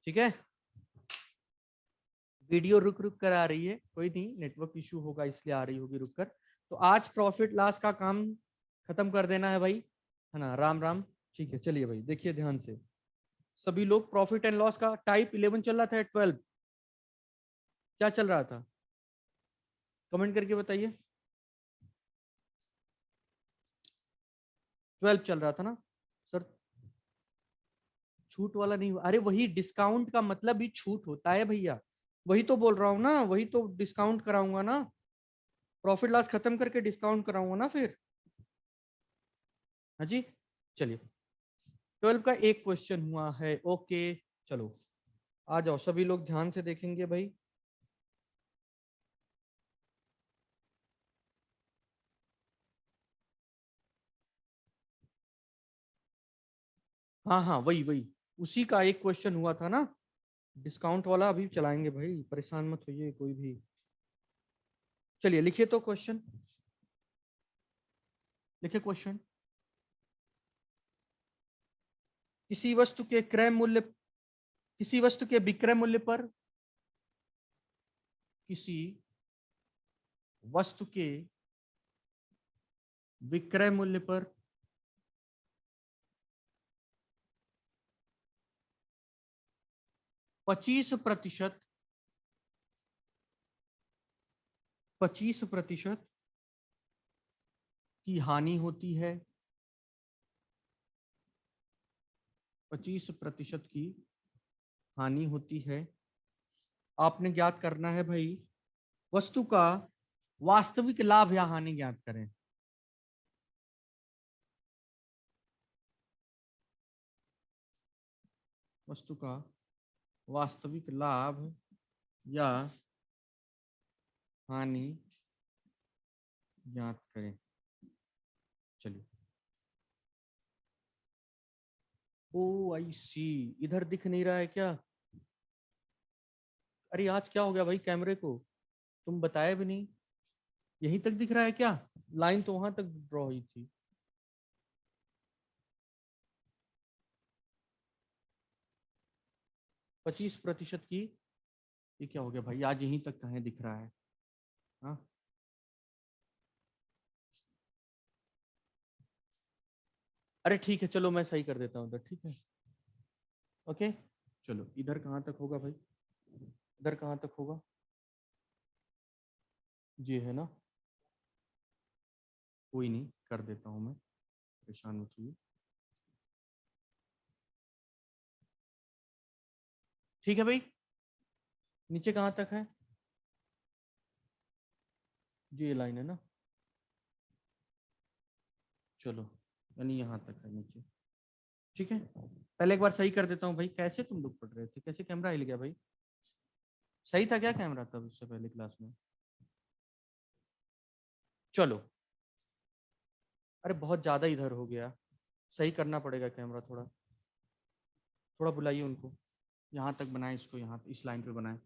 ठीक है, वीडियो रुक रुक कर आ रही है, कोई नहीं, नेटवर्क इशू होगा इसलिए आ रही होगी रुक कर। तो आज प्रॉफिट लॉस का काम खत्म कर देना है भाई, है ना, राम राम। ठीक है, चलिए भाई देखिए ध्यान से सभी लोग, प्रॉफिट एंड लॉस का टाइप 11 चल रहा था या 12, क्या चल रहा था, कमेंट करके बताइए। 12 चल रहा था ना सर? छूट वाला नहीं, अरे वही डिस्काउंट का मतलब ही छूट होता है भैया, वही तो बोल रहा हूँ ना, वही तो डिस्काउंट कराऊंगा ना, प्रॉफिट लॉस खत्म करके डिस्काउंट कराऊंगा ना फिर। हाँ जी, चलिए 12 का एक क्वेश्चन हुआ है, ओके। चलो आ जाओ, सभी लोग ध्यान से देखेंगे भाई। हाँ हाँ, वही वही, उसी का एक क्वेश्चन हुआ था ना, डिस्काउंट वाला अभी चलाएंगे भाई, परेशान मत होइए कोई भी। चलिए लिखिए तो क्वेश्चन, लिखिए क्वेश्चन। किसी वस्तु के क्रय मूल्य, किसी वस्तु के विक्रय मूल्य पर, किसी वस्तु के विक्रय मूल्य पर 25%, 25% की हानि होती है, 25% की हानि होती है। आपने ज्ञात करना है भाई वस्तु का वास्तविक लाभ या हानि ज्ञात करें। वस्तु का वास्तविक लाभ या हानि ज्ञात करें। चलिए, ओ आई सी, इधर दिख नहीं रहा है क्या? अरे आज क्या हो गया भाई कैमरे को, तुम बताए भी नहीं, यहीं तक दिख रहा है क्या? लाइन तो वहां तक ड्रॉ हुई थी। 25% की, ये क्या हो गया भाई, आज यहीं तक कहीं दिख रहा है? हाँ, अरे ठीक है, चलो मैं सही कर देता हूँ उधर, ठीक है, ओके। चलो इधर कहाँ तक होगा भाई, इधर कहाँ तक होगा, ये है ना, कोई नहीं, कर देता हूँ मैं, परेशान मत होइए। ठीक है भाई, नीचे कहाँ तक है, ये लाइन है ना, चलो यानी यहाँ तक है नीचे, ठीक है। पहले एक बार सही कर देता हूँ भाई, कैसे तुम लोग पढ़ रहे थे, कैसे कैमरा हिल गया भाई? सही था क्या कैमरा तब इससे पहले क्लास में? चलो, अरे बहुत ज्यादा इधर हो गया, सही करना पड़ेगा कैमरा थोड़ा, थोड़ा बुलाइए उनको, यहाँ तक बनाए इसको, यहाँ इस लाइन पे बनाए।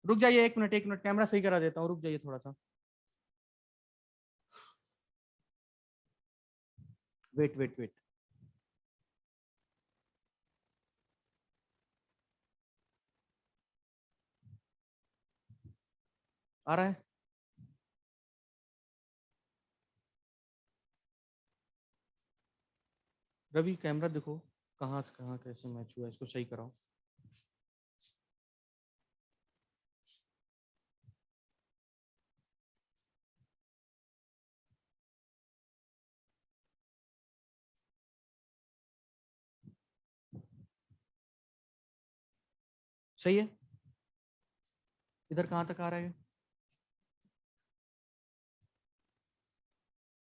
रुक जाइए एक मिनट, एक मिनट, कैमरा सही करा देता हूँ, रुक जाइए थोड़ा सा, वेट वेट वेट। आ रहा है? रवि कैमरा देखो, कहाँ से कहाँ कैसे मैच हुआ, इसको सही कराओ। सही है, इधर कहाँ तक आ रहा है,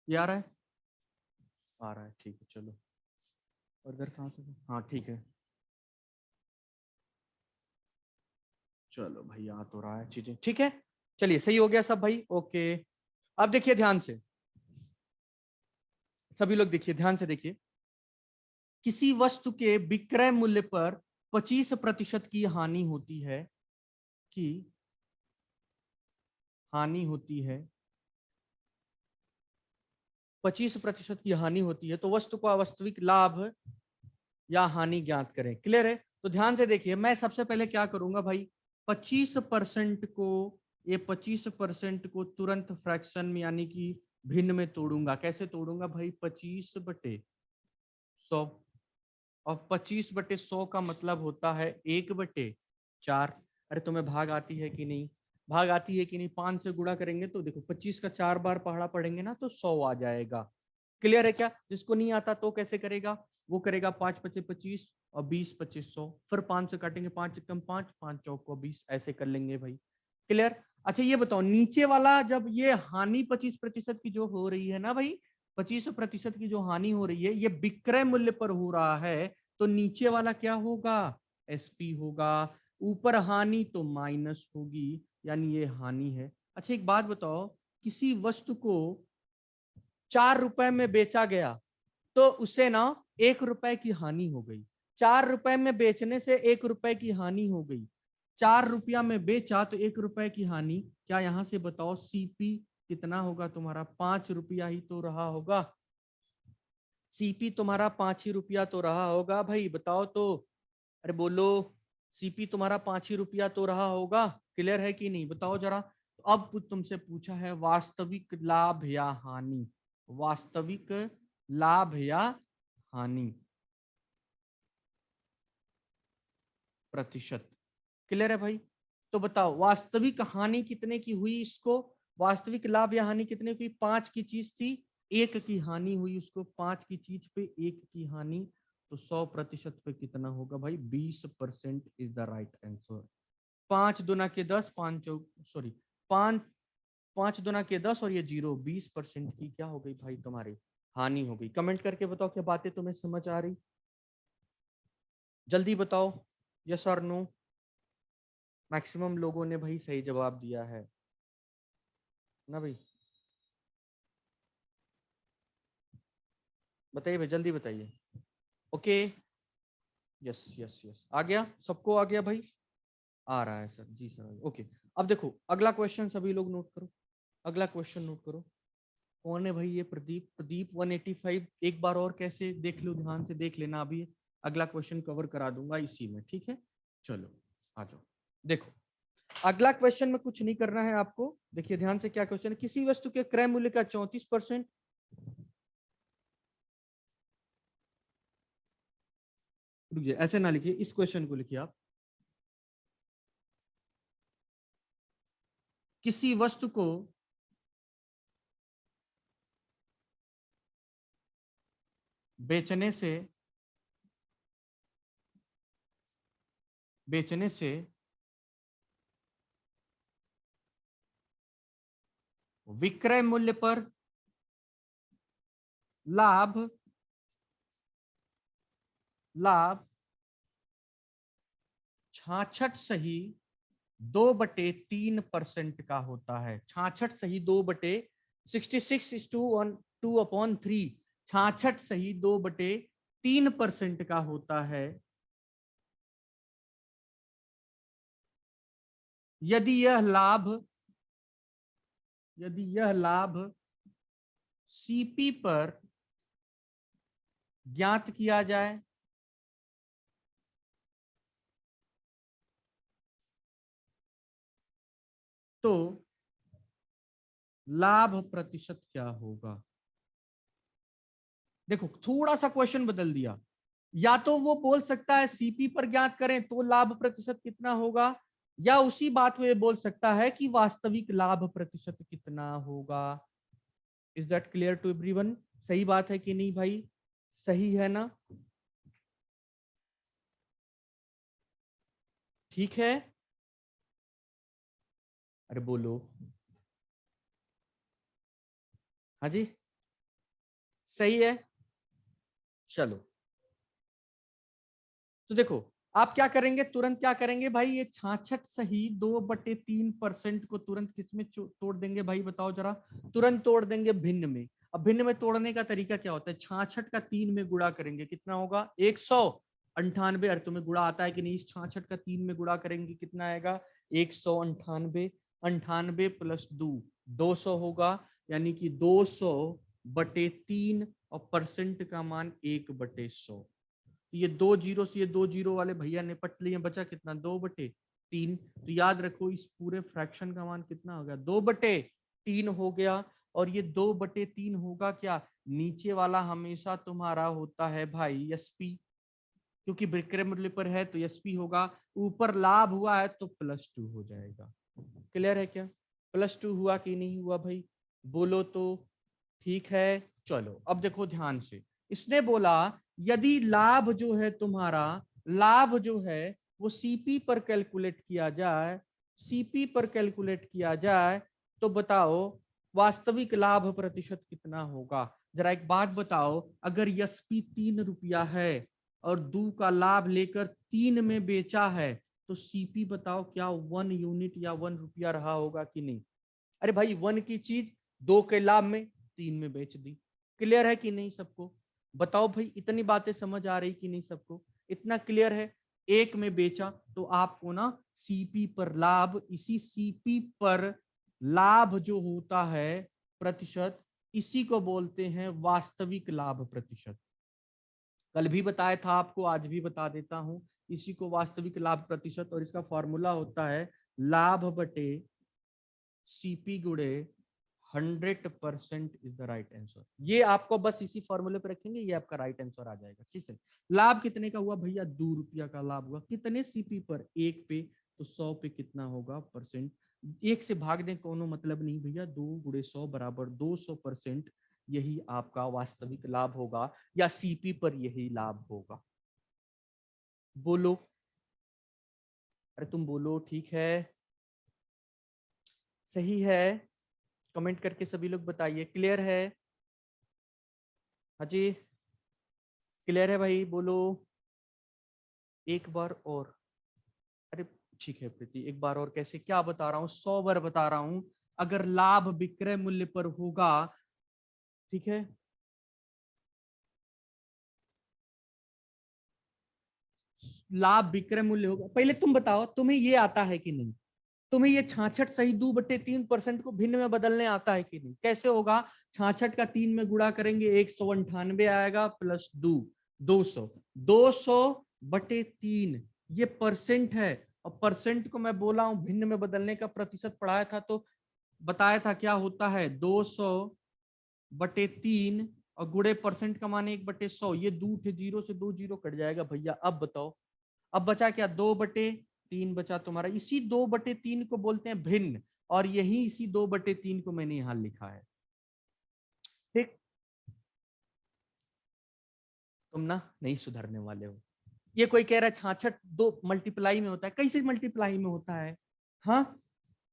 ये आ रहा है? आ रहा है, ठीक है चलो। और इधर कहाँ से, हाँ ठीक है, चलो भाई आ तो रहा है चीजें, ठीक है। चलिए सही हो गया सब भाई, ओके। अब देखिए ध्यान से, सभी लोग देखिए ध्यान से देखिए, किसी वस्तु के विक्रय मूल्य पर 25% की हानि होती है, की हानि होती है, 25% की हानि होती है, तो वस्तु का वास्तविक लाभ या हानि ज्ञात करें। क्लियर है? तो ध्यान से देखिए, मैं सबसे पहले क्या करूंगा भाई, 25% को, ये 25% को तुरंत फ्रैक्शन में यानी कि भिन्न में तोड़ूंगा। कैसे तोड़ूंगा भाई, 25/100, और 25/100 का मतलब होता है 1/4। अरे तुम्हें भाग आती है कि नहीं, भाग आती है कि नहीं? 5 से गुणा करेंगे तो देखो 25 का 4 बार पहाड़ा पढ़ेंगे ना तो 100 आ जाएगा। क्लियर है क्या? जिसको नहीं आता तो कैसे करेगा, वो करेगा 5×5=25 और 20×25=100, फिर 5 से काटेंगे, 5×1=5, 5×4=20, ऐसे कर लेंगे भाई। क्लियर? अच्छा ये बताओ, नीचे वाला जब ये हानि 25% की जो हो रही है ना भाई, 25% की जो हानि हो रही है, ये विक्रय मूल्य पर हो रहा है, तो नीचे वाला क्या होगा, एसपी होगा। ऊपर हानि तो माइनस होगी, यानी ये हानि है। अच्छा एक बात बताओ, किसी वस्तु को 4 रुपए में बेचा गया तो उसे ना 1 रुपए की हानि हो गई। 4 रुपए में बेचने से 1 रुपए की हानि हो गई। 4 रुपया में बेचा तो 1 रुपए की हानि। क्या यहां से बताओ सीपी कितना होगा तुम्हारा, 5 रुपया ही तो रहा होगा। सीपी तुम्हारा 5 ही रुपया तो रहा होगा भाई, बताओ तो। अरे बोलो, सीपी तुम्हारा 5 ही रुपया तो रहा होगा। क्लियर है कि नहीं, बताओ जरा। अब तुमसे पूछा है वास्तविक लाभ या हानि, वास्तविक लाभ या हानि प्रतिशत। क्लियर है भाई? तो बताओ वास्तविक हानि कितने की हुई इसको, वास्तविक लाभ या हानि कितने की? 5 की चीज थी, 1 की हानि हुई उसको। 5 की चीज पे 1 की हानि, तो 100% पे कितना होगा भाई, 20% इज द राइट आंसर। 5×2 = 10, 5 5×2 = 10 और ये 0, 20% की क्या हो गई भाई तुम्हारी, हानि हो गई। कमेंट करके बताओ क्या बातें तुम्हें समझ आ रही, जल्दी बताओ, यस और नो। मैक्सिमम लोगों ने भाई सही जवाब दिया है ना भाई, बताइए भाई, जल्दी बताइए। ओके, यस यस यस, आ गया सबको, आ गया भाई, आ रहा है सर, जी सर, ओके। अब देखो अगला क्वेश्चन, सभी लोग नोट करो, अगला क्वेश्चन नोट करो। कौन है भाई ये, प्रदीप, प्रदीप 185। एक बार और कैसे देख लो, ध्यान से देख लेना, अभी अगला क्वेश्चन कवर करा दूंगा इसी में, ठीक है? चलो आ जाओ। देखो अगला क्वेश्चन में कुछ नहीं करना है आपको, देखिए ध्यान से क्या क्वेश्चन है। किसी वस्तु के क्रय मूल्य का 34%, रुकिए ऐसे ना लिखिए, इस क्वेश्चन को लिखिए आप। किसी वस्तु को बेचने से, बेचने से विक्रय मूल्य पर लाभ, लाभ 66.3% का होता है। 66 सही 2/66:2/3, 66 सही 2/3% का होता है। यदि यह लाभ, यदि यह लाभ सीपी पर ज्ञात किया जाए, तो लाभ प्रतिशत क्या होगा। देखो थोड़ा सा क्वेश्चन बदल दिया, या तो वो बोल सकता है सीपी पर ज्ञात करें तो लाभ प्रतिशत कितना होगा, या उसी बात में बोल सकता है कि वास्तविक लाभ प्रतिशत कितना होगा। Is that clear to everyone? सही बात है कि नहीं भाई, सही है ना? ठीक है, अरे बोलो, हाँ जी, सही है। चलो तो देखो, आप क्या करेंगे, तुरंत क्या करेंगे भाई, ये 66 सही 2/3% को तुरंत किसमें तोड़ देंगे भाई, बताओ जरा। तुरंत तोड़ देंगे भिन्न में। अब भिन्न में तोड़ने का तरीका क्या होता है, 66 का 3 में गुणा करेंगे, कितना होगा, 198। अरे तुम्हें गुणा आता है कि नहीं, इस 66 का 3 में गुणा करेंगे कितना आएगा, 198। 98 + 2 200 होगा, यानी कि 200 बटे 3 और परसेंट का मान 1/100। ये 2 जीरो से ये 2 जीरो वाले भैया निपट लिए, बचा कितना 2/3। तो याद रखो इस पूरे फ्रैक्शन का मान कितना हो गया 2/3 हो गया। और ये 2/3 होगा क्या, नीचे वाला हमेशा तुम्हारा होता है भाई एसपी, क्योंकि विक्रय मूल्य पर है तो एसपी होगा। ऊपर लाभ हुआ है तो +2 हो जाएगा। क्लियर है क्या, +2 हुआ कि नहीं हुआ भाई, बोलो तो। ठीक है चलो अब देखो ध्यान से, इसने बोला यदि लाभ जो है तुम्हारा, लाभ जो है वो सीपी पर कैलकुलेट किया जाए, सीपी पर कैलकुलेट किया जाए तो बताओ वास्तविक लाभ प्रतिशत कितना होगा। जरा एक बात बताओ, अगर एसपी 3 रुपया है और 2 का लाभ लेकर 3 में बेचा है तो सीपी बताओ क्या 1 यूनिट या 1 रुपया रहा होगा कि नहीं। अरे भाई 1 की चीज 2 के लाभ में 3 में बेच दी। क्लियर है कि नहीं सबको, बताओ भाई इतनी बातें समझ आ रही कि नहीं सबको, इतना क्लियर है। 1 में बेचा तो आपको ना सीपी पर लाभ, इसी सीपी पर लाभ जो होता है प्रतिशत, इसी को बोलते हैं वास्तविक लाभ प्रतिशत। कल भी बताया था आपको, आज भी बता देता हूं, इसी को वास्तविक लाभ प्रतिशत, और इसका फॉर्मूला होता है लाभ बटे सीपी गुणे 100% इज द राइट आंसर। ये आपको बस इसी फॉर्मूले पे रखेंगे, ये आपका राइट आंसर आ जाएगा। ठीक है, लाभ कितने का हुआ भैया 2 रुपया का लाभ हुआ, कितने सीपी पर 1 पे, तो 100 पे कितना होगा परसेंट। 1 से भागने कोनो मतलब नहीं भैया, 2 गुणे 100 बराबर 200%, यही आपका वास्तविक लाभ होगा या सीपी पर यही लाभ होगा। बोलो, अरे तुम बोलो, ठीक है सही है, कमेंट करके सभी लोग बताइए क्लियर है। हाँ जी क्लियर है भाई, बोलो एक बार और। अरे ठीक है प्रीति, एक बार और कैसे, क्या बता रहा हूँ 100 बार बता रहा हूँ। अगर लाभ विक्रय मूल्य पर होगा, ठीक है, लाभ विक्रय मूल्य होगा, पहले तुम बताओ तुम्हें ये आता है कि नहीं, तुम्हें ये 66 सही 2/3% को भिन्न में बदलने आता है कि नहीं, कैसे होगा। 66 का 3 में गुणा करेंगे 198 आएगा प्लस 200, 200/3 ये परसेंट है। और परसेंट को मैं बोला हूं भिन्न में बदलने का प्रतिशत पढ़ाया था तो बताया था क्या होता है 200/3 और गुणे परसेंट का मान 1/100, ये 2 थे, 0 से 2 जीरो कट जाएगा भैया। अब बताओ, अब बचा क्या 2/3 बचा तुम्हारा, इसी 2/3 को बोलते हैं भिन्न, और यही इसी 2/3 को मैंने यहां लिखा है। ठीक, तुम ना नहीं सुधरने वाले हो। ये कोई कह रहा है 66 2 मल्टीप्लाई में होता है, कैसे मल्टीप्लाई में होता है। हाँ,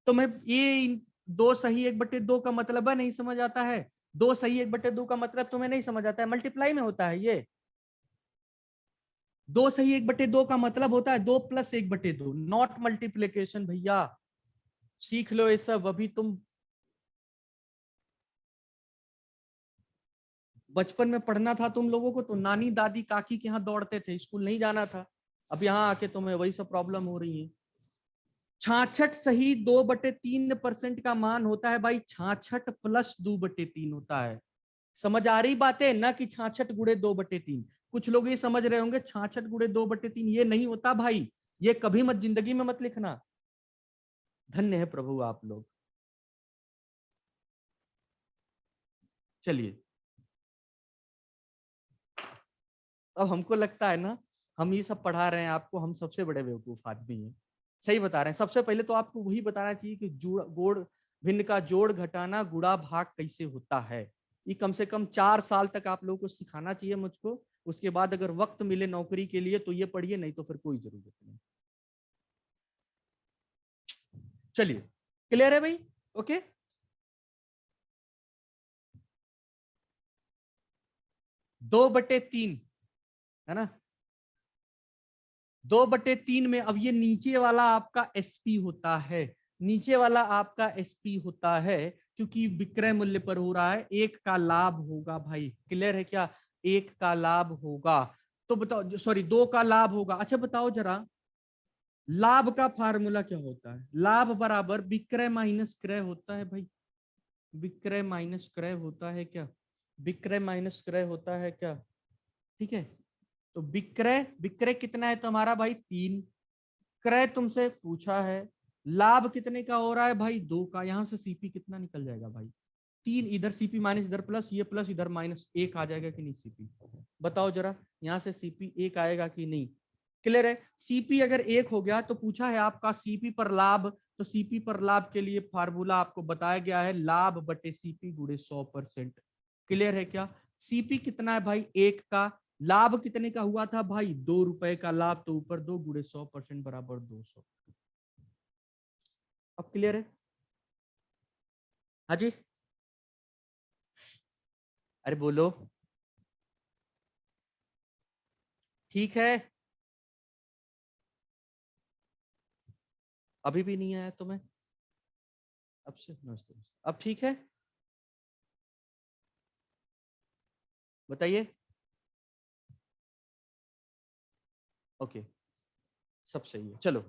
तो मैं ये 2 सही 1/2 का मतलब है नहीं समझ आता है, 2 सही 1/2 का मतलब तुम्हें नहीं समझ आता है, मल्टीप्लाई में होता है ये। 2 सही 1/2 का मतलब होता है 2 + 1/2, नॉट मल्टीप्लीकेशन भैया। सीख लो ये सब, अभी तुम बचपन में पढ़ना था तुम लोगों को तो नानी दादी काकी के यहाँ दौड़ते थे, स्कूल नहीं जाना था। अब यहाँ आके तुम्हें वही सब प्रॉब्लम हो रही है। 66 सही 2/3% का मान होता है भाई, 66 + 2/3 होता है। समझ आ रही बातें ना, कि 66 गुणे 2/3। कुछ लोग ये समझ रहे होंगे 66 गुणे 2/3 ये नहीं होता भाई, ये कभी मत जिंदगी में मत लिखना। धन्य है प्रभु आप लोग। चलिए, अब हमको लगता है ना हम ये सब पढ़ा रहे हैं आपको, हम सबसे बड़े बेवकूफ आदमी हैं। सही बता रहे हैं, सबसे पहले तो आपको वही बताना चाहिए कि जोड़ भिन्न का जोड़ घटाना गुणा भाग कैसे होता है। ये कम से कम 4 साल तक आप लोगों को सिखाना चाहिए मुझको। उसके बाद अगर वक्त मिले नौकरी के लिए तो ये पढ़िए, नहीं तो फिर कोई जरूरत नहीं। चलिए, क्लियर है भाई, ओके। 2/3 है ना, 2/3 में अब ये नीचे वाला आपका एसपी होता है, नीचे वाला आपका एसपी होता है, क्योंकि विक्रय मूल्य पर हो रहा है, 1 का लाभ होगा भाई। क्लियर है क्या, 1 का लाभ होगा। तो बताओ, सॉरी 2 का लाभ होगा। अच्छा बताओ जरा, लाभ का फार्मूला क्या होता है, लाभ बराबर विक्रय माइनस क्रय होता है भाई, विक्रय माइनस क्रय होता है क्या। विक्रय माइनस क्रय होता है क्या, ठीक है। तो विक्रय, विक्रय कितना है तुम्हारा भाई 3, क्रय तुमसे पूछा है, लाभ कितने का हो रहा है भाई 2 का, यहां से सीपी कितना निकल जाएगा भाई 3, इधर सीपी माइनस इधर प्लस, ये प्लस इधर माइनस, 1 आ जाएगा कि नहीं सीपी, बताओ जरा, यहाँ से सीपी 1 आएगा कि नहीं। क्लियर है, सीपी अगर 1 हो गया तो पूछा है आपका सीपी पर लाभ, तो सीपी पर लाभ के लिए फार्मूला आपको बताया गया है लाभ बटे सीपी गुणे 100%। क्लियर है क्या, सीपी कितना है भाई 1 का, लाभ कितने का हुआ था भाई 2 रुपए का लाभ, तो ऊपर 2 गुणे 100% बराबर 200। अब क्लियर है, हाँ जी, अरे बोलो, ठीक है, अभी भी नहीं आया तुम्हें, अब से नमस्ते, अब ठीक है, बताइए, ओके, सब सही है, चलो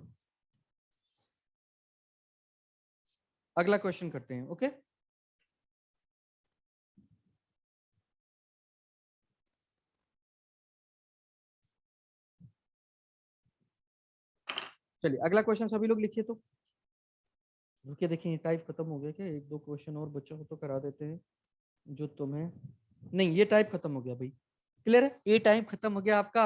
अगला क्वेश्चन करते हैं, ओके। चलिए अगला क्वेश्चन सभी लोग लिखिए, तो रुकिए, देखिए ये टाइप खत्म हो गया क्या, एक दो क्वेश्चन और बच्चों को तो करा देते हैं जो तुम्हें, नहीं ये टाइप खत्म हो गया भाई, क्लियर है, ये टाइप खत्म हो गया आपका।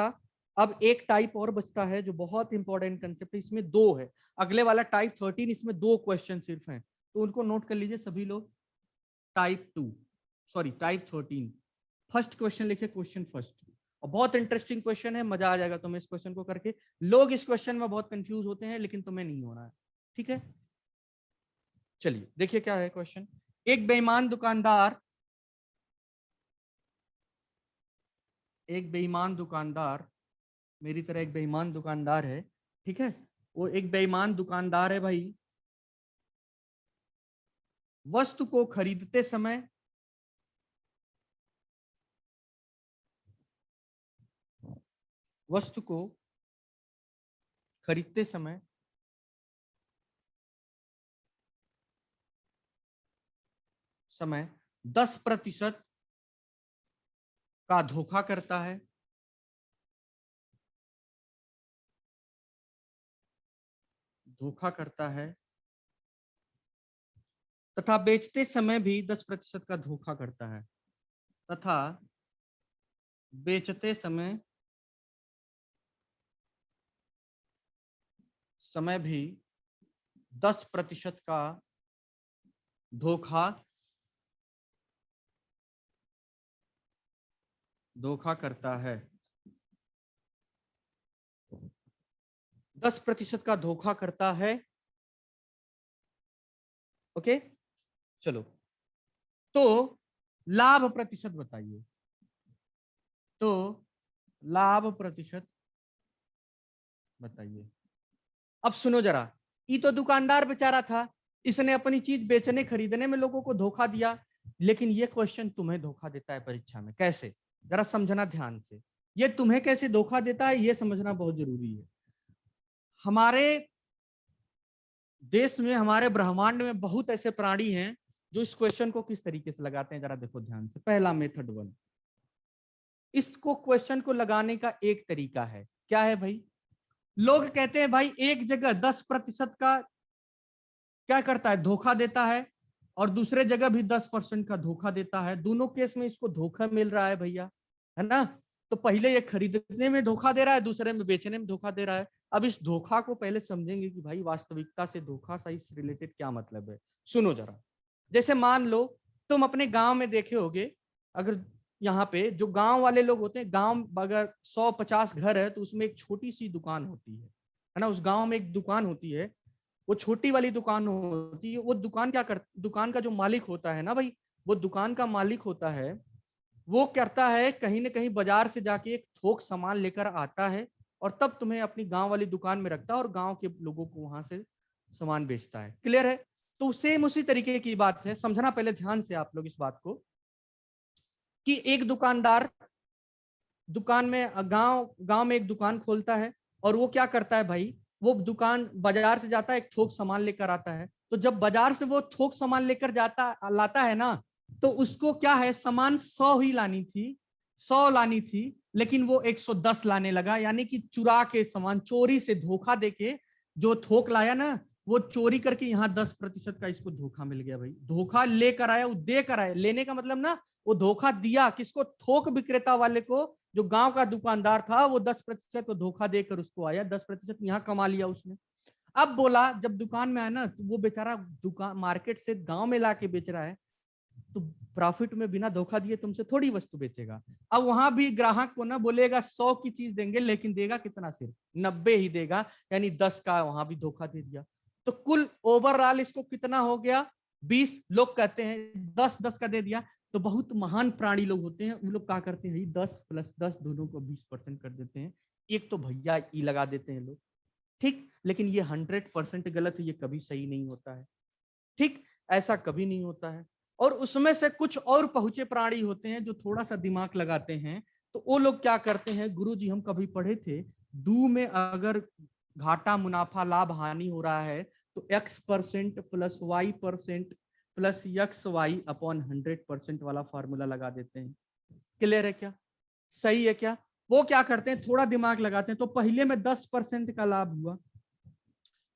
अब एक टाइप और बचता है जो बहुत इंपॉर्टेंट कंसेप्ट है, इसमें 2 है, अगले वाला टाइप 13, इसमें 2 क्वेश्चन सिर्फ हैं, तो उनको नोट कर लीजिए सभी लोग। Type 2, sorry type 13, first question लिखे, क्वेश्चन फर्स्ट, और बहुत इंटरेस्टिंग क्वेश्चन है, मजा आ जाएगा तुम्हें इस क्वेश्चन को करके, लोग इस क्वेश्चन में बहुत कंफ्यूज होते हैं लेकिन तुम्हें नहीं होना है, ठीक है। चलिए देखिए क्या है क्वेश्चन, एक बेईमान दुकानदार, एक बेईमान दुकानदार, मेरी तरह एक बेईमान दुकानदार है, ठीक है, वो एक बेईमान दुकानदार है भाई, वस्तु को खरीदते समय, वस्तु को खरीदते समय 10% का धोखा करता है, धोखा करता है, तथा बेचते समय भी 10% का धोखा करता है, तथा बेचते समय भी 10% का धोखा धोखा करता है, 10% का धोखा करता है, ओके। चलो, तो लाभ प्रतिशत बताइए, तो लाभ प्रतिशत बताइए। अब सुनो जरा, ये तो दुकानदार बेचारा था, इसने अपनी चीज बेचने खरीदने में लोगों को धोखा दिया, लेकिन ये क्वेश्चन तुम्हें धोखा देता है परीक्षा में, कैसे, जरा समझना ध्यान से, ये तुम्हें कैसे धोखा देता है ये समझना बहुत जरूरी है। हमारे देश में, हमारे ब्रह्मांड में बहुत ऐसे प्राणी हैं जो इस क्वेश्चन को किस तरीके से लगाते हैं, जरा देखो ध्यान से। पहला मेथड 1, इसको क्वेश्चन को लगाने का एक तरीका है, क्या है भाई, लोग कहते हैं भाई एक जगह 10% का क्या करता है, धोखा देता है, और दूसरे जगह भी 10% का धोखा देता है, दोनों केस में इसको धोखा मिल रहा है भैया, है ना। तो पहले ये खरीदने में धोखा दे रहा है, दूसरे में बेचने में धोखा दे रहा है। अब इस धोखा को पहले समझेंगे कि भाई वास्तविकता से धोखा सही से रिलेटेड क्या मतलब है। सुनो जरा, जैसे मान लो तुम अपने गांव में देखे होगे, अगर यहाँ पे जो गांव वाले लोग होते हैं, गांव अगर 100-50 घर है तो उसमें एक छोटी सी दुकान होती है ना, उस गांव में एक दुकान होती है, वो छोटी वाली दुकान होती है, वो दुकान क्या कर, दुकान का जो मालिक होता है ना भाई, वो दुकान का मालिक होता है, वो करता है कहीं ना कहीं बाजार से जाके एक थोक सामान लेकर आता है, और तब तुम्हें अपनी गांव वाली दुकान में रखता है और गांव के लोगों को वहां से सामान बेचता है। क्लियर है, तो सेम उसी तरीके की बात है, समझना पहले ध्यान से आप लोग इस बात को, कि एक दुकानदार दुकान में, गांव गांव में एक दुकान खोलता है, और वो क्या करता है भाई, वो दुकान बाजार से जाता है, एक थोक सामान लेकर आता है, तो जब बाजार से वो थोक सामान लेकर जाता लाता है ना, तो उसको क्या है, सामान 100 ही लानी थी, 100 लानी थी, लेकिन वो 110 लाने लगा, यानी कि चुरा के सामान, चोरी से, धोखा देके जो थोक लाया ना, वो चोरी करके यहाँ 10% का इसको धोखा मिल गया भाई। धोखा लेकर आया, वो दे कर आया, लेने का मतलब ना, वो धोखा दिया किसको, थोक विक्रेता वाले को, जो गांव का दुकानदार था, वो 10% को धोखा देकर उसको आया, 10% यहाँ कमा लिया उसने। अब बोला जब दुकान में आया ना, तो वो बेचारा दुकान मार्केट से गांव में लाके बेच रहा है, तो प्रॉफिट में बिना धोखा दिए तुमसे थोड़ी वस्तु बेचेगा। अब वहां भी ग्राहक को ना बोलेगा 100 की चीज देंगे, लेकिन देगा कितना, सिर्फ 90 ही देगा, यानी 10 का वहां भी धोखा दे दिया। तो कुल ओवरऑल इसको कितना हो गया, 20। लोग कहते हैं 10-10 का दे दिया। तो बहुत महान प्राणी लोग होते हैं, वो लोग क्या करते हैं, 10 + 10 दोनों को 20% कर देते हैं। एक तो भैया ई लगा देते हैं लोग, ठीक। लेकिन ये 100% गलत है, ये कभी सही नहीं होता है, ठीक, ऐसा कभी नहीं होता है। और उसमें से कुछ और पहुंचे प्राणी होते हैं जो थोड़ा सा दिमाग लगाते हैं। तो वो लोग क्या करते हैं, गुरुजी हम कभी पढ़े थे, दू में अगर घाटा मुनाफा लाभ हानि हो रहा है, तो X% + Y% + XY/100% वाला फॉर्मूला लगा देते हैं। क्लियर है क्या, सही है क्या? वो क्या करते हैं, थोड़ा दिमाग लगाते हैं। तो पहले में 10% का लाभ हुआ,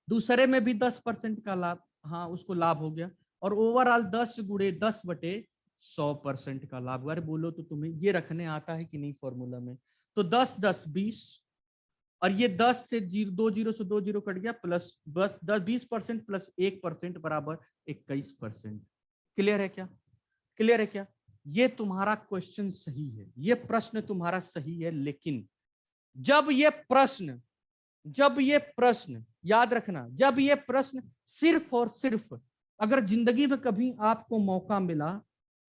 दूसरे में भी 10% का लाभ, हाँ उसको लाभ हो गया, और ओवरऑल 10 × 10/100% का लाभ हुआ। अरे बोलो तो तुम्हें ये रखने आता है कि नहीं फॉर्मूला में? तो 10-10-20, और ये 10 से 2 जीरो से 2 जीरो कट गया, प्लस बस 20% + 1% बराबर 21%। क्लियर है क्या, क्लियर है क्या? ये तुम्हारा क्वेश्चन सही है, ये प्रश्न तुम्हारा सही है, लेकिन जब ये प्रश्न याद रखना, जब ये प्रश्न सिर्फ और सिर्फ, अगर जिंदगी में कभी आपको मौका मिला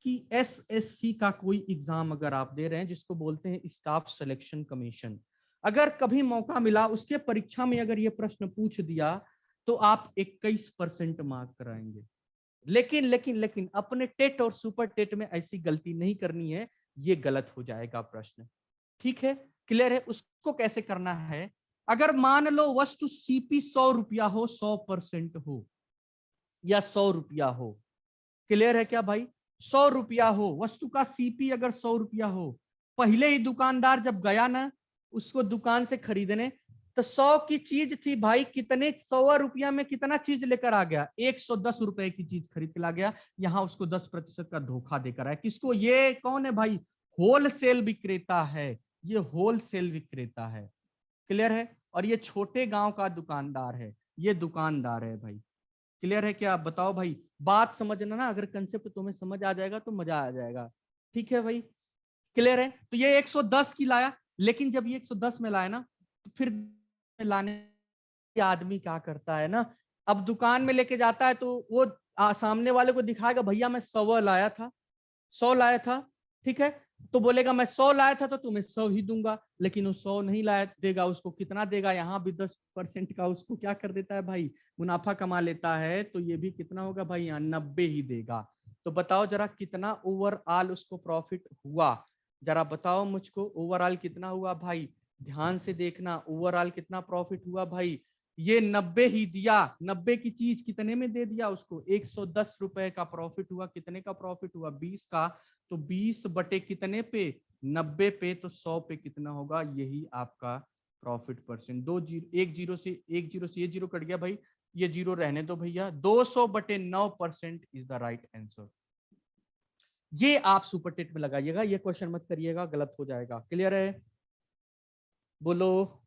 कि SSC का कोई एग्जाम अगर आप दे रहे हैं, जिसको बोलते हैं स्टाफ सिलेक्शन कमीशन, अगर कभी मौका मिला उसके परीक्षा में अगर ये प्रश्न पूछ दिया, तो आप 21% मार्क कराएंगे। लेकिन अपने टेट और सुपर टेट में ऐसी गलती नहीं करनी है, ये गलत हो जाएगा प्रश्न, ठीक है? क्लियर है? उसको कैसे करना है, अगर मान लो वस्तु CP 100 रुपया हो, 100% हो, या 100 रुपया हो, क्लियर है क्या भाई? 100 रुपया हो वस्तु का, CP अगर 100 रुपया हो, पहले ही दुकानदार जब गया ना उसको दुकान से खरीदने, तो 100 की चीज थी भाई, कितने 100 रुपया में कितना चीज लेकर आ गया, 110 रुपए की चीज खरीद के ला गया। यहाँ उसको 10% का धोखा देकर आया, किसको? ये कौन है भाई? होलसेल विक्रेता है, ये होलसेल विक्रेता है। क्लियर है? और ये छोटे गांव का दुकानदार है, ये दुकानदार है भाई। क्लियर है क्या? बताओ भाई, बात समझना ना, अगर कंसेप्ट तुम्हें समझ आ जाएगा तो मजा आ जाएगा, ठीक है भाई? क्लियर है? तो ये 110 की लाया, लेकिन जब ये 110 में लाया ना, तो फिर लाने आदमी क्या करता है ना, अब दुकान में लेके जाता है, तो वो सामने वाले को दिखाएगा, भैया मैं 100 लाया था, 100 लाया था, ठीक है? तो बोलेगा मैं 100 लाया था तो तुम्हें 100 ही दूंगा, लेकिन वो 100 नहीं लाया, देगा उसको कितना देगा, यहाँ भी 10% का उसको क्या कर देता है भाई, मुनाफा कमा लेता है। तो ये भी कितना होगा भाई, यहाँ 90 ही देगा। तो बताओ जरा कितना ओवरऑल उसको प्रॉफिट हुआ, जरा बताओ मुझको, ओवरऑल कितना हुआ भाई? ध्यान से देखना, ओवरऑल कितना प्रॉफिट हुआ भाई? ये 90 ही दिया, 90 की चीज कितने में दे दिया उसको, 110 रुपए का प्रॉफिट हुआ। कितने का प्रॉफिट हुआ? 20 का। तो 20 बटे कितने पे, 90 पे, तो 100 पे कितना होगा, यही आपका प्रॉफिट परसेंट। एक जीरो से ये जीरो कट गया भाई, ये जीरो रहने दो भैया, 200/9% इज द राइट आंसर। ये आप सुपर टेट में लगाइएगा, ये क्वेश्चन मत करिएगा, गलत हो जाएगा। क्लियर है? बोलो,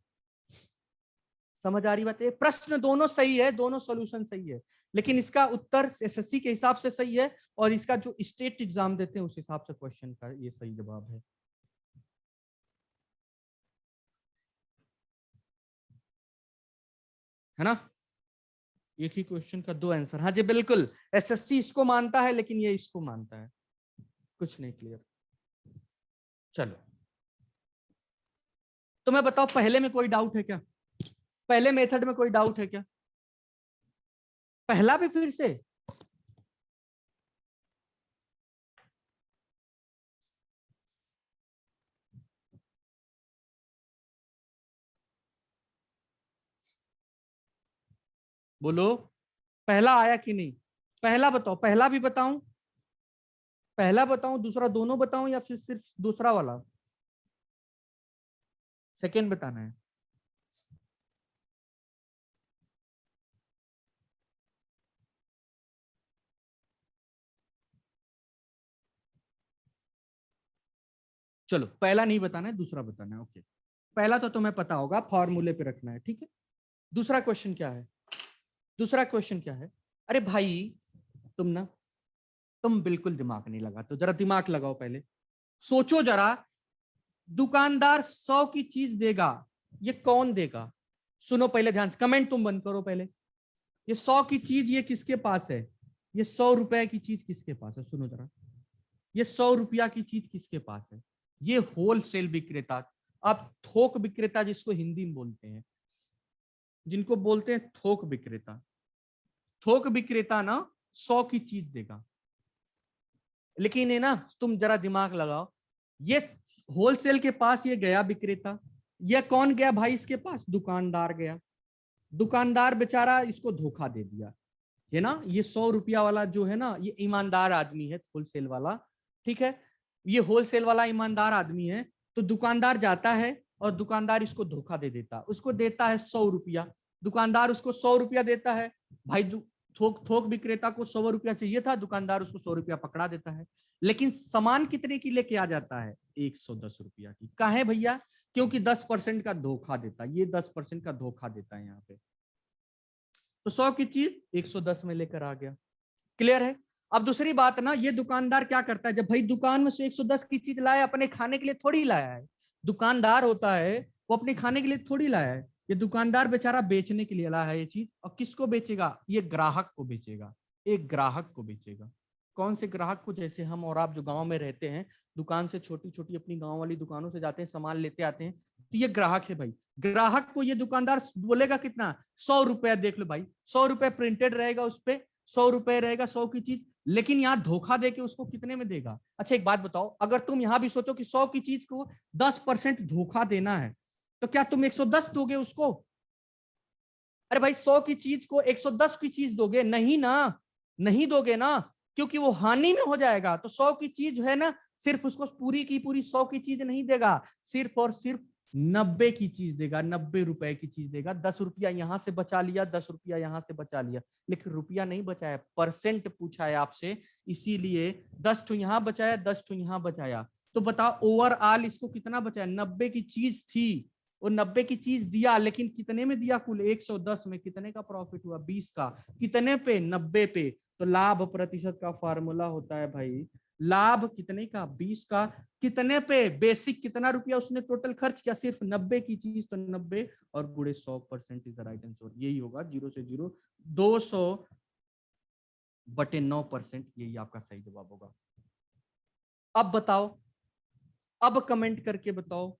समझ आ रही बात है? प्रश्न दोनों सही है, दोनों सॉल्यूशन सही है, लेकिन इसका उत्तर SSC के हिसाब से सही है, और इसका जो स्टेट एग्जाम देते हैं उस हिसाब से क्वेश्चन का ये सही जवाब है ना? एक ही क्वेश्चन का दो आंसर, हाँ जी बिल्कुल। SSC इसको मानता है, लेकिन ये इसको मानता है, कुछ नहीं। क्लियर? चलो, तो मैं बताओ, पहले में कोई डाउट है क्या? पहले मेथड में कोई डाउट है क्या? पहला भी फिर से? बोलो, पहला आया कि नहीं? पहला बताओ, पहला भी बताऊं? पहला बताऊं, दूसरा दोनों बताऊं, या फिर सिर्फ दूसरा वाला? सेकेंड बताना है। चलो पहला नहीं बताना है, दूसरा बताना है। ओके, पहला तो तुम्हें पता होगा, फॉर्मूले पे रखना है, ठीक है। दूसरा क्वेश्चन क्या है? दूसरा क्वेश्चन क्या है? अरे भाई, तुम बिल्कुल दिमाग नहीं लगा, तो जरा दिमाग लगाओ पहले। सोचो जरा, दुकानदार 100 की चीज देगा, ये कौन देगा? सुनो पहले ध्यान से, कमेंट तुम बंद करो पहले। ये 100 की चीज ये किसके पास है? ये 100 रुपए की चीज किसके पास है? सुनो जरा, ये 100 रुपया की चीज किसके पास है? ये होलसेल विक्रेता, अब थोक विक्रेता जिसको हिंदी में बोलते हैं, जिनको बोलते हैं थोक विक्रेता। थोक विक्रेता ना 100 की चीज देगा, लेकिन ये ना, तुम जरा दिमाग लगाओ, ये होलसेल के पास ये गया विक्रेता, ये कौन गया भाई इसके पास? दुकानदार गया। दुकानदार बेचारा इसको धोखा दे दिया, ये ना, ये 100 रुपया वाला जो है ना, ये ईमानदार आदमी है, होलसेल वाला, ठीक है। ये होलसेल वाला ईमानदार आदमी है, तो दुकानदार जाता है और दुकानदार इसको धोखा दे देता, उसको देता है 100 रुपया। दुकानदार उसको 100 रुपया देता है भाई, थोक थोक विक्रेता को 100 रुपया चाहिए था, दुकानदार उसको 100 रुपया पकड़ा देता है। लेकिन सामान कितने की लेके आ जाता है? 110 रुपया की। काहे भैया? क्योंकि 10% का धोखा देता है, ये 10% का धोखा देता है यहाँ पे। तो 100 की चीज 110 में लेकर आ गया। क्लियर है? अब दूसरी बात ना, ये दुकानदार क्या करता है, जब भाई दुकान में से 110 की चीज लाया, अपने खाने के लिए थोड़ी लाया है। दुकानदार होता है, वो अपने खाने के लिए थोड़ी लाया है, ये दुकानदार बेचारा बेचने के लिए लाया है ये चीज। और किसको बेचेगा? ये ग्राहक को बेचेगा, एक ग्राहक को बेचेगा। कौन से ग्राहक को? जैसे हम और आप जो गांव में रहते हैं, दुकान से छोटी छोटी अपनी गांव वाली दुकानों से जाते हैं, सामान लेते आते हैं, तो ये ग्राहक है भाई। ग्राहक को ये दुकानदार बोलेगा कितना? 100 रुपया। देख लो भाई, 100 रुपया प्रिंटेड रहेगा उस पर, 100 रुपए रहेगा 100 की चीज, लेकिन यहाँ धोखा देके उसको कितने में देगा? अच्छा एक बात बताओ, अगर तुम यहाँ भी सोचो कि 100 की चीज को 10% धोखा देना है, तो क्या तुम 110 दोगे उसको? अरे भाई, 100 की चीज को 110 की चीज दोगे? नहीं ना, नहीं दोगे ना, क्योंकि वो हानि में हो जाएगा। तो 100 की चीज है ना, सिर्फ उसको पूरी की पूरी 100 की चीज नहीं देगा, सिर्फ और सिर्फ 90 की चीज देगा, 90 रुपए की चीज देगा। 10 रुपया यहां से बचा लिया, 10 रुपया यहां से बचा लिया, लेकिन रुपया नहीं बचाया, परसेंट पूछा है आपसे, इसीलिए 10 ठो यहां बचाया, 10 ठो यहां बचाया। तो बताओ ओवरऑल इसको कितना बचाया? 90 की चीज थी, वो 90 की चीज दिया, लेकिन कितने में दिया? कुल 110 में। कितने का प्रॉफिट हुआ? 20 का। कितने पे? 90 पे। तो लाभ प्रतिशत का फार्मूला होता है भाई, लाभ कितने का? 20 का। कितने पे? बेसिक कितना रुपया उसने टोटल खर्च किया? सिर्फ 90 की चीज, तो 90 और गुड़े 100% इज द राइट आंसर। यही होगा, 0 से 0, 200/9%, यही आपका सही जवाब होगा। अब बताओ, अब कमेंट करके बताओ।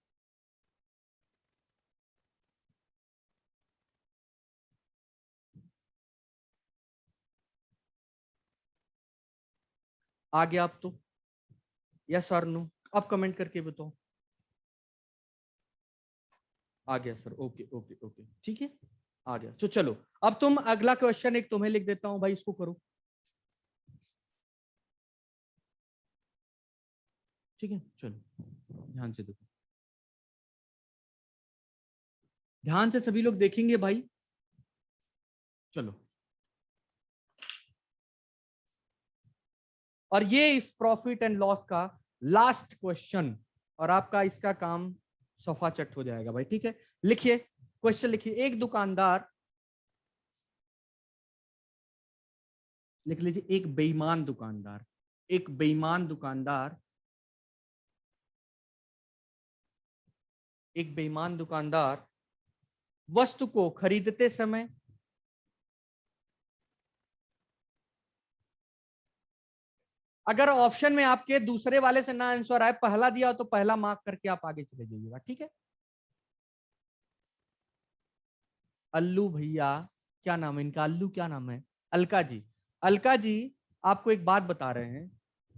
आ गया अब तो? यस और नो? अब कमेंट करके बताओ। आ गया सर, ओके ओके ओके, ठीक है, आ गया। तो चलो, अब तुम अगला क्वेश्चन एक तुम्हें लिख देता हूं भाई, इसको करो, ठीक है। चलो ध्यान से देखो, ध्यान से सभी लोग देखेंगे भाई। चलो, और ये इस प्रॉफिट एंड लॉस का लास्ट क्वेश्चन, और आपका इसका काम सफा चट हो जाएगा भाई, ठीक है। लिखिए क्वेश्चन, लिखिए। एक दुकानदार, लिख लीजिए, एक बेईमान दुकानदार, एक बेईमान दुकानदार, एक बेईमान दुकानदार वस्तु को खरीदते समय, अगर ऑप्शन में आपके दूसरे वाले से ना आंसर आए, पहला दिया हो तो पहला मार्क करके आप आगे चले जाइएगा, ठीक है। अल्लू भैया, क्या नाम है इनका? अल्लू, क्या नाम है? अलका जी। अलका जी, आपको एक बात बता रहे हैं,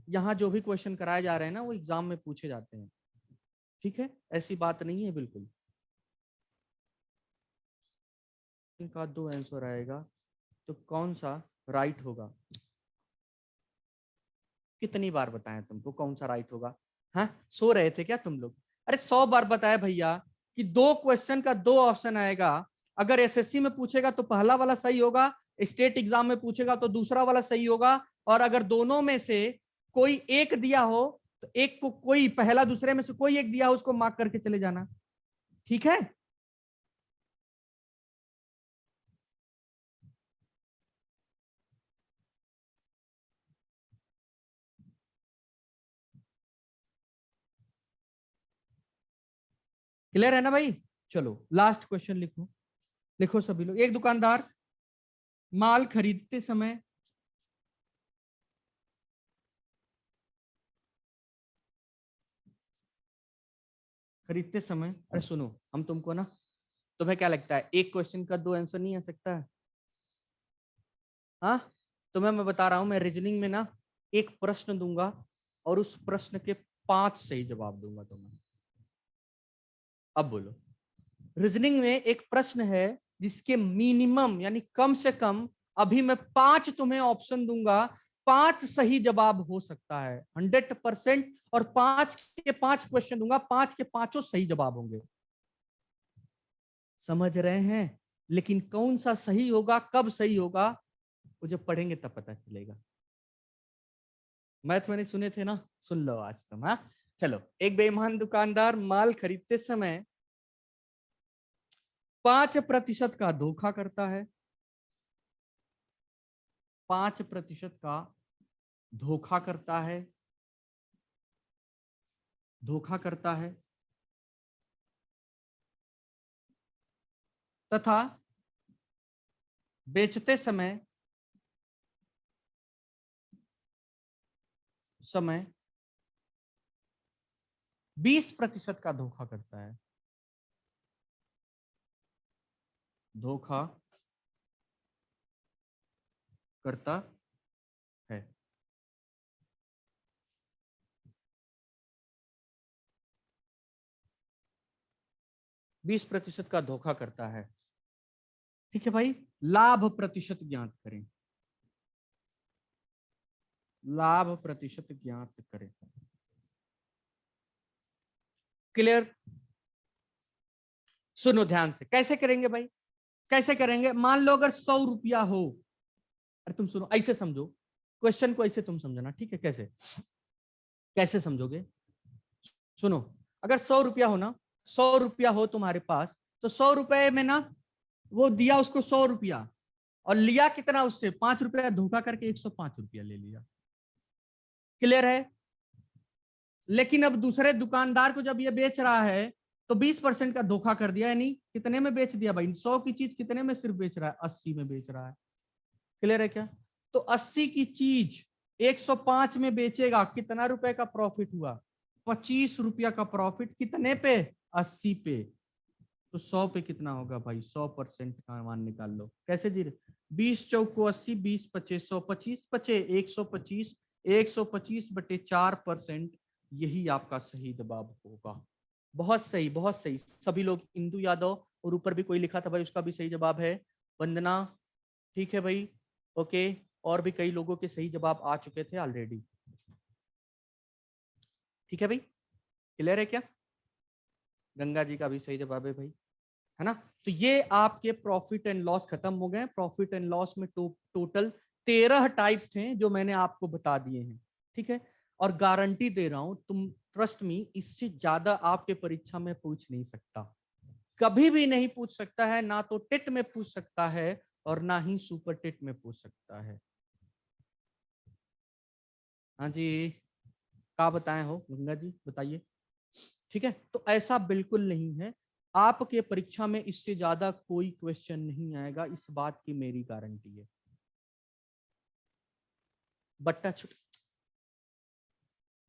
यहाँ जो भी क्वेश्चन कराए जा रहे हैं ना, वो एग्जाम में पूछे जाते हैं, ठीक है, ऐसी बात नहीं है बिल्कुल। इनका दो आंसर आएगा, तो कौन सा राइट होगा? कितनी बार बताएं तुमको कौन सा राइट होगा? हाँ, सो रहे थे क्या तुम लोग? अरे 100 बार बताया भैया कि 2 क्वेश्चन का 2 ऑप्शन आएगा। अगर एसएससी में पूछेगा तो पहला वाला सही होगा, स्टेट एग्जाम में पूछेगा तो दूसरा वाला सही होगा, और अगर दोनों में से कोई एक दिया हो तो एक को, कोई पहला दूसरे में से कोई एक दिया हो उसको मार्क करके चले जाना। ठीक है? क्लियर है ना भाई? चलो लास्ट क्वेश्चन लिखो। लिखो सभी लोग। एक दुकानदार माल खरीदते समय अरे सुनो, हम तुमको ना, तुम्हें क्या लगता है एक क्वेश्चन का 2 आंसर नहीं आ सकता है? हाँ, तुम्हें मैं बता रहा हूं, मैं रीजनिंग में ना एक प्रश्न दूंगा और उस प्रश्न के 5 सही जवाब दूंगा तुम्हें। अब बोलो, रीजनिंग में एक प्रश्न है जिसके मिनिमम यानी कम से कम अभी मैं 5 तुम्हें ऑप्शन दूंगा, 5 सही जवाब हो सकता है 100%, और 5 के 5 क्वेश्चन दूंगा, 5 के पांचों सही जवाब होंगे। समझ रहे हैं? लेकिन कौन सा सही होगा, कब सही होगा, वो जब पढ़ेंगे तब पता चलेगा। मैथ मैंने सुने थे ना, सुन लो आज तुम। हाँ, चलो। एक बेईमान दुकानदार माल खरीदते समय 5% का धोखा करता है। 5% का धोखा करता है, धोखा करता है, तथा बेचते समय समय 20% का धोखा करता है। धोखा करता है। 20% का धोखा करता है। ठीक है भाई, लाभ प्रतिशत ज्ञात करें। लाभ प्रतिशत ज्ञात करें। क्लियर? सुनो ध्यान से, कैसे करेंगे भाई? कैसे करेंगे? मान लो अगर 100 रुपया हो, अरे तुम सुनो, ऐसे समझो क्वेश्चन को, ऐसे तुम समझना। ठीक है? कैसे कैसे समझोगे? सुनो, अगर 100 रुपया हो ना, 100 रुपया हो तुम्हारे पास, तो 100 रुपए में ना वो दिया उसको 100 रुपया, और लिया कितना उससे? 5 रुपया धोखा करके 105 रुपया ले लिया। क्लियर है? लेकिन अब दूसरे दुकानदार को जब ये बेच रहा है तो 20% का धोखा कर दिया, यानी कितने में बेच दिया भाई? 100 की चीज कितने में सिर्फ बेच रहा है? 80 में बेच रहा है। क्लियर है क्या? तो 80 की चीज 105 में बेचेगा, कितना रुपए का प्रॉफिट हुआ? 25 रुपया का प्रॉफिट। कितने पे? 80 पे। तो 100 पे कितना होगा भाई? 100% का मान निकाल लो। कैसे जी? 20 × 4 = 80, 20 × 5 = 100, 25 × 5 = 125, 125/4%, यही आपका सही जवाब होगा। बहुत सही, बहुत सही। सभी लोग, इंदु यादव, और ऊपर भी कोई लिखा था भाई, उसका भी सही जवाब है। वंदना, ठीक है भाई, ओके। और भी कई लोगों के सही जवाब आ चुके थे ऑलरेडी। ठीक है भाई, क्लियर है क्या? गंगा जी का भी सही जवाब है भाई, है ना? तो ये आपके प्रॉफिट एंड लॉस खत्म हो गए। प्रॉफिट एंड लॉस में टोटल 13 टाइप थे जो मैंने आपको बता दिए हैं। ठीक है? और गारंटी दे रहा हूं, तुम ट्रस्ट मी, इससे ज्यादा आपके परीक्षा में पूछ नहीं सकता, कभी भी नहीं पूछ सकता है। ना तो टेट में पूछ सकता है और ना ही सुपर टेट में पूछ सकता है। हाँ जी, क्या बताए हो गंगा जी, बताइए। ठीक है? तो ऐसा बिल्कुल नहीं है, आपके परीक्षा में इससे ज्यादा कोई क्वेश्चन नहीं आएगा, इस बात की मेरी गारंटी है। बट्टा छूट,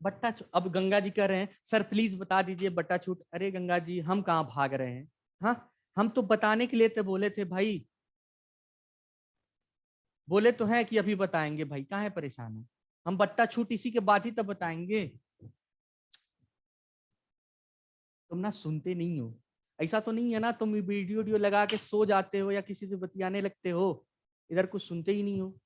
बट्टा छूट, अब गंगा जी कह रहे हैं सर प्लीज बता दीजिए बट्टा छूट। अरे गंगा जी, हम कहाँ भाग रहे हैं? हाँ, हम तो बताने के लिए तो बोले थे भाई, बोले तो हैं कि अभी बताएंगे भाई, कहाँ है परेशान है? हम बट्टा छूट इसी के बाद ही तब बताएंगे। तुम ना सुनते नहीं हो। ऐसा तो नहीं है ना तुम वीडियो वीडियो लगा के सो जाते हो या किसी से बतियाने लगते हो, इधर कुछ सुनते ही नहीं हो।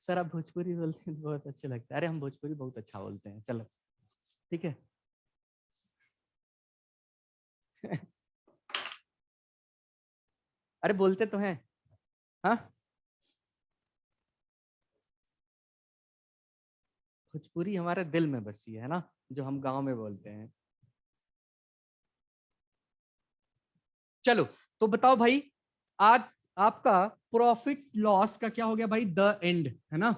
सर आप भोजपुरी बोलते हैं तो बहुत अच्छा लगता है। अरे हम भोजपुरी बहुत अच्छा बोलते हैं, चलो ठीक है। अरे बोलते तो हैं। हाँ भोजपुरी हमारे दिल में बसी है ना, जो हम गांव में बोलते हैं। चलो तो बताओ भाई, आज आपका प्रॉफिट लॉस का क्या हो गया भाई, द एंड है ना।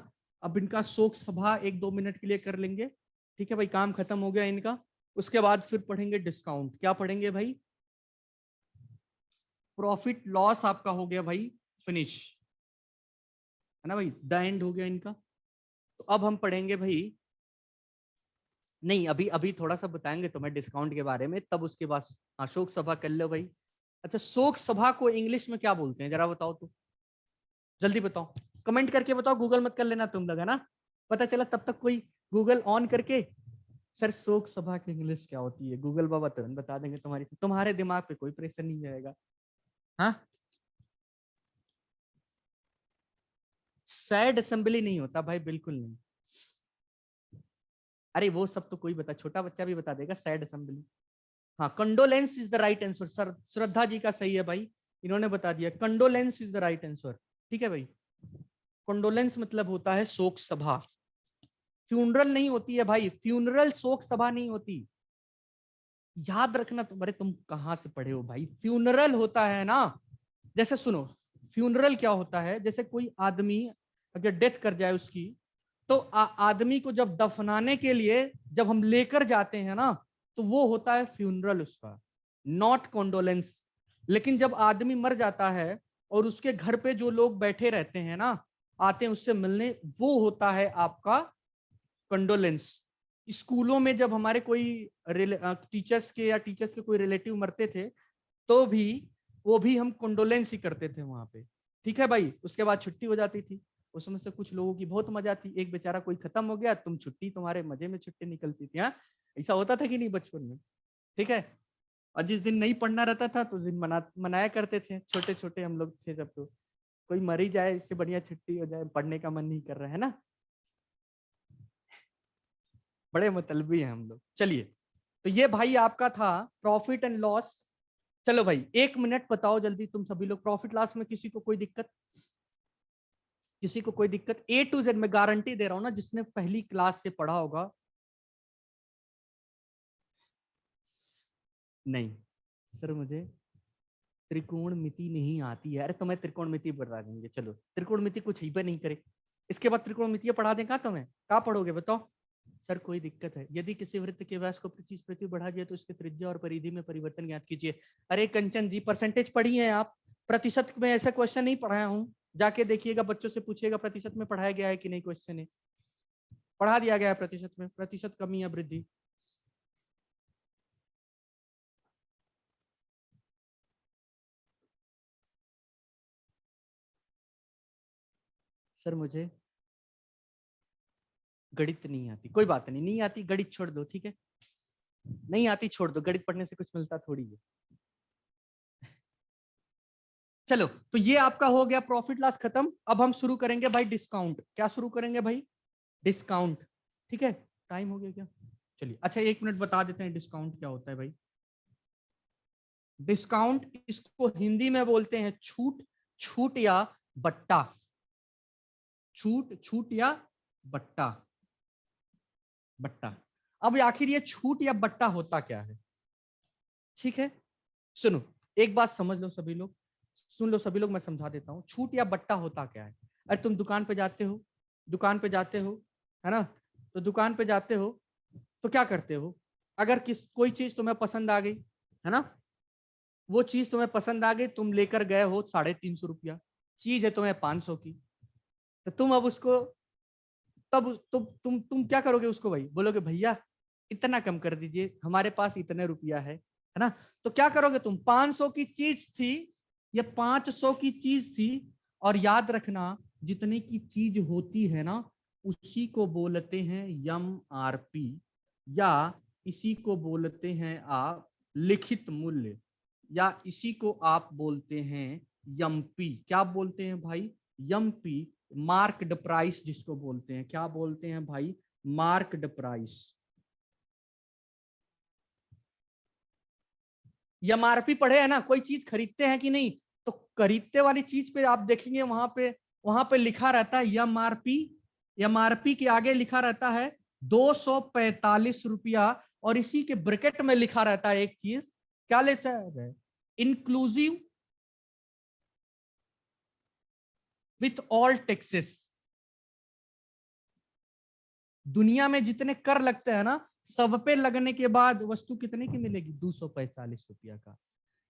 अब इनका शोक सभा 1-2 मिनट के लिए कर लेंगे, ठीक है भाई, काम खत्म हो गया इनका। उसके बाद फिर पढ़ेंगे डिस्काउंट। क्या पढ़ेंगे भाई, प्रॉफिट लॉस आपका हो गया भाई फिनिश, है ना भाई, द एंड हो गया इनका। तो अब हम पढ़ेंगे भाई, नहीं अभी अभी थोड़ा सा बताएंगे तो मैं डिस्काउंट के बारे में, तब उसके बाद शोक सभा कर लो भाई। अच्छा शोक सभा को इंग्लिश में क्या बोलते हैं जरा बताओ तो, जल्दी बताओ, कमेंट करके बताओ, गूगल मत कर लेना तुम लोग, है ना। पता चला तब तक कोई गूगल ऑन करके, सर शोक सभा की इंग्लिश क्या होती है, गूगल बाबा तुरंत बता देंगे, तुम्हारे दिमाग पे कोई प्रेशर नहीं जाएगा। हाँ सैड असेंबली नहीं होता भाई, बिल्कुल नहीं। अरे वो सब तो कोई बता, छोटा बच्चा भी बता देगा सैड असेंबली। हाँ condolence is the right answer sir, Shraddha ji का सही है भाई, इन्होंने बता दिया condolence is the right answer. ठीक है भाई, कंडोलेंस मतलब होता है शोक सभा, फ्यूनरल नहीं होती है भाई, फ्यूनरल शोक सभा नहीं होती, याद रखना। तुम्हारे तुम कहां से पढ़े हो भाई, फ्यूनरल होता है ना, जैसे सुनो, फ्यूनरल क्या होता है, जैसे कोई आदमी अगर डेथ कर जाए उसकी, तो आदमी को जब दफनाने के लिए जब हम लेकर जाते हैं ना, तो वो होता है फ्यूनरल उसका, नॉट कॉन्डोलेंस। लेकिन जब आदमी मर जाता है और उसके घर पे जो लोग बैठे रहते हैं ना, आते हैं उससे मिलने, वो होता है आपका कंडोलेंस। स्कूलों में जब हमारे कोई टीचर्स के या टीचर्स के कोई रिलेटिव मरते थे, तो भी वो भी हम कंडोलेंस ही करते थे वहां पे। ठीक है भाई, उसके बाद छुट्टी हो जाती थी। उसमें से कुछ लोगों की बहुत मजा थी, एक बेचारा कोई खत्म हो गया, तुम छुट्टी, तुम्हारे मजे में छुट्टी निकलती थी। हाँ ऐसा होता था कि नहीं बचपन में, ठीक है। और जिस दिन नहीं पढ़ना रहता था तो उस दिन मनाया करते थे, छोटे छोटे हम लोग थे जब, तो कोई मर ही जाए इससे बढ़िया छुट्टी हो जाए, पढ़ने का मन नहीं कर रहा है ना, बड़े मतलबी हैं हम लोग। चलिए, तो ये भाई आपका था प्रॉफिट एंड लॉस। चलो भाई 1 मिनट बताओ जल्दी तुम सभी लोग, प्रॉफिट लॉस में किसी को कोई दिक्कत, किसी को कोई दिक्कत, A to Z मैं गारंटी दे रहा हूं ना, जिसने पहली क्लास से पढ़ा होगा। नहीं सर मुझे त्रिकोणमिति नहीं आती है, अरे तो मैं त्रिकोणमिति बता देंगे, चलो त्रिकोणमिति कुछ ही पे नहीं करे, इसके बाद त्रिकोणमिति पढ़ा दें, कहा तुम्हें कहा पढ़ोगे बताओ। सर कोई दिक्कत है, यदि किसी वृत्त के व्यास को 25 प्रति बढ़ा दिया तो उसके त्रिज्या और परिधि में परिवर्तन ज्ञात कीजिए। अरे कंचन जी परसेंटेज पढ़ी है आप, प्रतिशत में ऐसा क्वेश्चन नहीं पढ़ाया हूँ, जाके देखिएगा, बच्चों से पूछिएगा प्रतिशत में पढ़ाया गया है कि नहीं, क्वेश्चन है पढ़ा दिया गया है प्रतिशत में, प्रतिशत कमी या वृद्धि। सर मुझे गणित नहीं आती, कोई बात नहीं, नहीं आती गणित छोड़ दो, ठीक है, नहीं आती छोड़ दो, गणित पढ़ने से कुछ मिलता थोड़ी है। चलो तो ये आपका हो गया प्रॉफिट लॉस खत्म। अब हम शुरू करेंगे भाई डिस्काउंट, क्या शुरू करेंगे भाई, डिस्काउंट। ठीक है, टाइम हो गया क्या, चलिए अच्छा 1 मिनट बता देते हैं डिस्काउंट क्या होता है भाई। डिस्काउंट इसको हिंदी में बोलते हैं छूट, छूट या बट्टा, छूट, छूट या बट्टा, बट्टा। अब आखिर ये छूट या बट्टा होता क्या है, ठीक है, सुनो, एक बात समझ लो सभी लोग, सुन लो सभी लोग, मैं समझा देता हूँ छूट या बट्टा होता क्या है। अरे तुम दुकान पे जाते हो, दुकान पे जाते हो, है ना, तो दुकान पे जाते हो तो क्या करते हो, अगर कोई चीज तुम्हें पसंद आ गई, है ना, वो चीज तुम्हें पसंद आ गई, तुम लेकर गए हो 350 रुपया, चीज है तुम्हें 500 की, तो तुम अब उसको, तब तुम क्या करोगे उसको भाई, बोलोगे भैया इतना कम कर दीजिए, हमारे पास इतने रुपया है ना। तो क्या करोगे तुम, 500 की चीज थी या 500 की चीज थी, और याद रखना जितने की चीज होती है ना, उसी को बोलते हैं MRP, या इसी को बोलते हैं आप लिखित मूल्य, या इसी को आप बोलते हैं यमपी। क्या बोलते हैं भाई, यमपी, मार्क्ड प्राइस जिसको बोलते हैं, क्या बोलते हैं भाई, मार्क्ड प्राइस। एमआरपी पढ़े है ना, कोई चीज खरीदते हैं कि नहीं, तो खरीदते वाली चीज पे आप देखेंगे वहां पे लिखा रहता है एमआरपी। एमआरपी के आगे लिखा रहता है 245 रुपया, और इसी के ब्रैकेट में लिखा रहता है एक चीज, क्या लिखा है, इंक्लूसिव विथ ऑल टैक्सेस। दुनिया में जितने कर लगते हैं ना, सब पे लगने के बाद वस्तु कितने की मिलेगी, 245 रुपया का।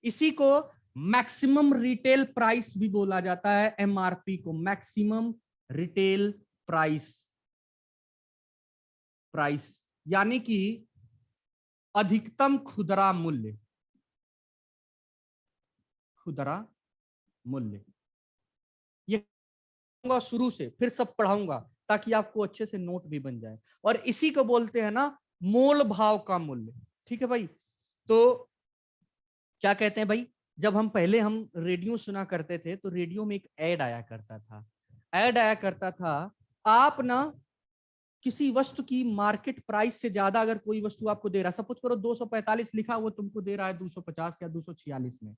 इसी को मैक्सिमम रिटेल प्राइस भी बोला जाता है, एमआरपी को मैक्सिमम रिटेल प्राइस। प्राइस यानी कि अधिकतम खुदरा मूल्य, खुदरा मूल्य। ये शुरू से फिर सब पढ़ाऊंगा ताकि आपको अच्छे से नोट भी बन जाए। और इसी को बोलते हैं ना मोल भाव का मूल्य। ठीक है भाई, तो क्या कहते हैं भाई, जब हम रेडियो सुना करते थे तो रेडियो में एक ऐड आया करता था, ऐड आया करता था, आप ना किसी वस्तु की मार्केट प्राइस से ज्यादा अगर कोई वस्तु आपको दे रहा है, सपोज करो 245 लिखा, वो तुमको दे रहा है 250 या 246 में,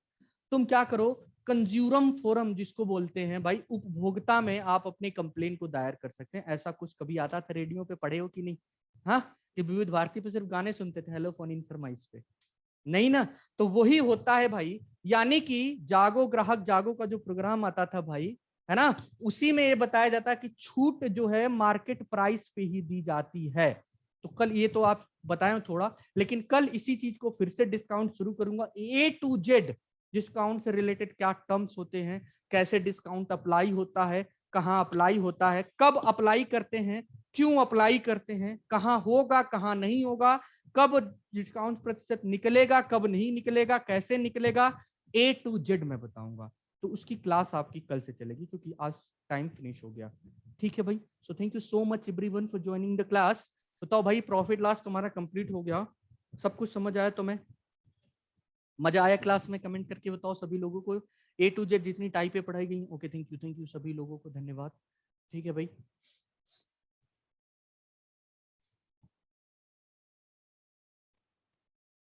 तुम क्या करो, कंज्यूमर फोरम जिसको बोलते हैं भाई, उपभोक्ता में आप अपने कंप्लेन को दायर कर सकते हैं। ऐसा कुछ कभी आता था रेडियो पे, पढ़े हो कि नहीं? हाँ, कि विविध भारती पे सिर्फ गाने सुनते थे, हेलो फोन इन फरमाइश पे, नहीं ना? तो वही होता है भाई, यानी कि जागो ग्राहक जागो का जो प्रोग्राम आता था भाई, है ना, उसी में ये बताया जाता है कि छूट जो है मार्केट प्राइस पे ही दी जाती है। तो कल ये तो आप बताएं थोड़ा, लेकिन कल इसी चीज को फिर से डिस्काउंट शुरू करूंगा, ए टू जेड डिस्काउंट से रिलेटेड क्या टर्म्स होते हैं, कैसे डिस्काउंट अप्लाई होता है, कहाँ अप्लाई होता है, कब अप्लाई करते हैं, क्यों अप्लाई करते हैं, कहाँ होगा कहाँ नहीं होगा, कब डिस्काउंट प्रतिशत निकलेगा कब नहीं निकलेगा, कैसे निकलेगा, ए टू जेड मैं बताऊंगा। तो उसकी क्लास आपकी कल से चलेगी क्योंकि आज टाइम फिनिश हो गया। ठीक है भाई, so thank you so much everyone for joining the class. बताओ भाई, प्रॉफिट लॉस तुम्हारा कंप्लीट हो गया, सब कुछ समझ आया तुम्हें, मजा आया क्लास में? कमेंट करके बताओ सभी लोगों को, ए टू जेड जितनी टाइपें पढ़ाई गई। ओके, थैंक यू सभी लोगों को, धन्यवाद। ठीक है भाई,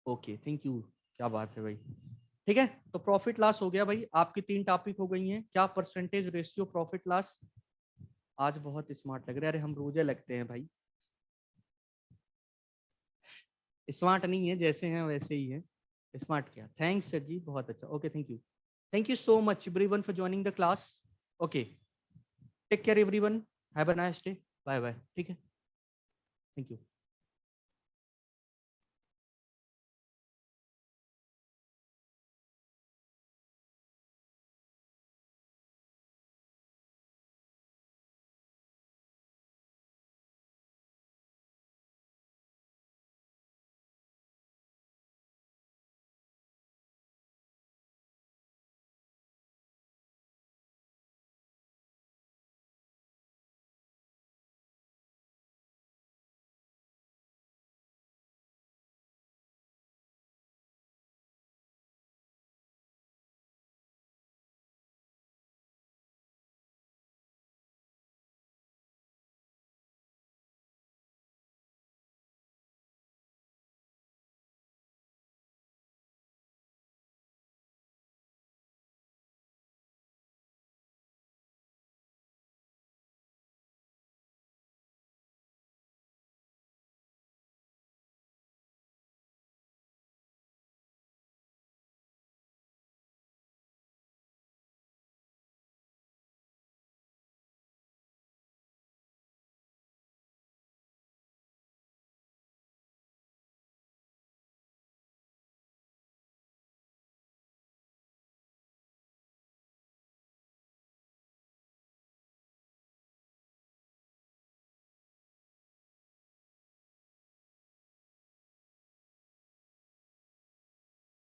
ओके थैंक यू, क्या बात है भाई। ठीक है, तो प्रॉफिट लॉस हो गया भाई, आपकी 3 टॉपिक हो गई हैं। क्या परसेंटेज रेशियो प्रॉफिट लॉस, आज बहुत स्मार्ट लग रहे हैं, अरे हम रोजे लगते हैं भाई, स्मार्ट नहीं है, जैसे हैं वैसे ही है, स्मार्ट क्या, थैंक्स सर जी, बहुत अच्छा, okay thank you so much everyone for joining the class. Okay, take care everyone, have a nice day, bye bye. ठीक है, थैंक यू।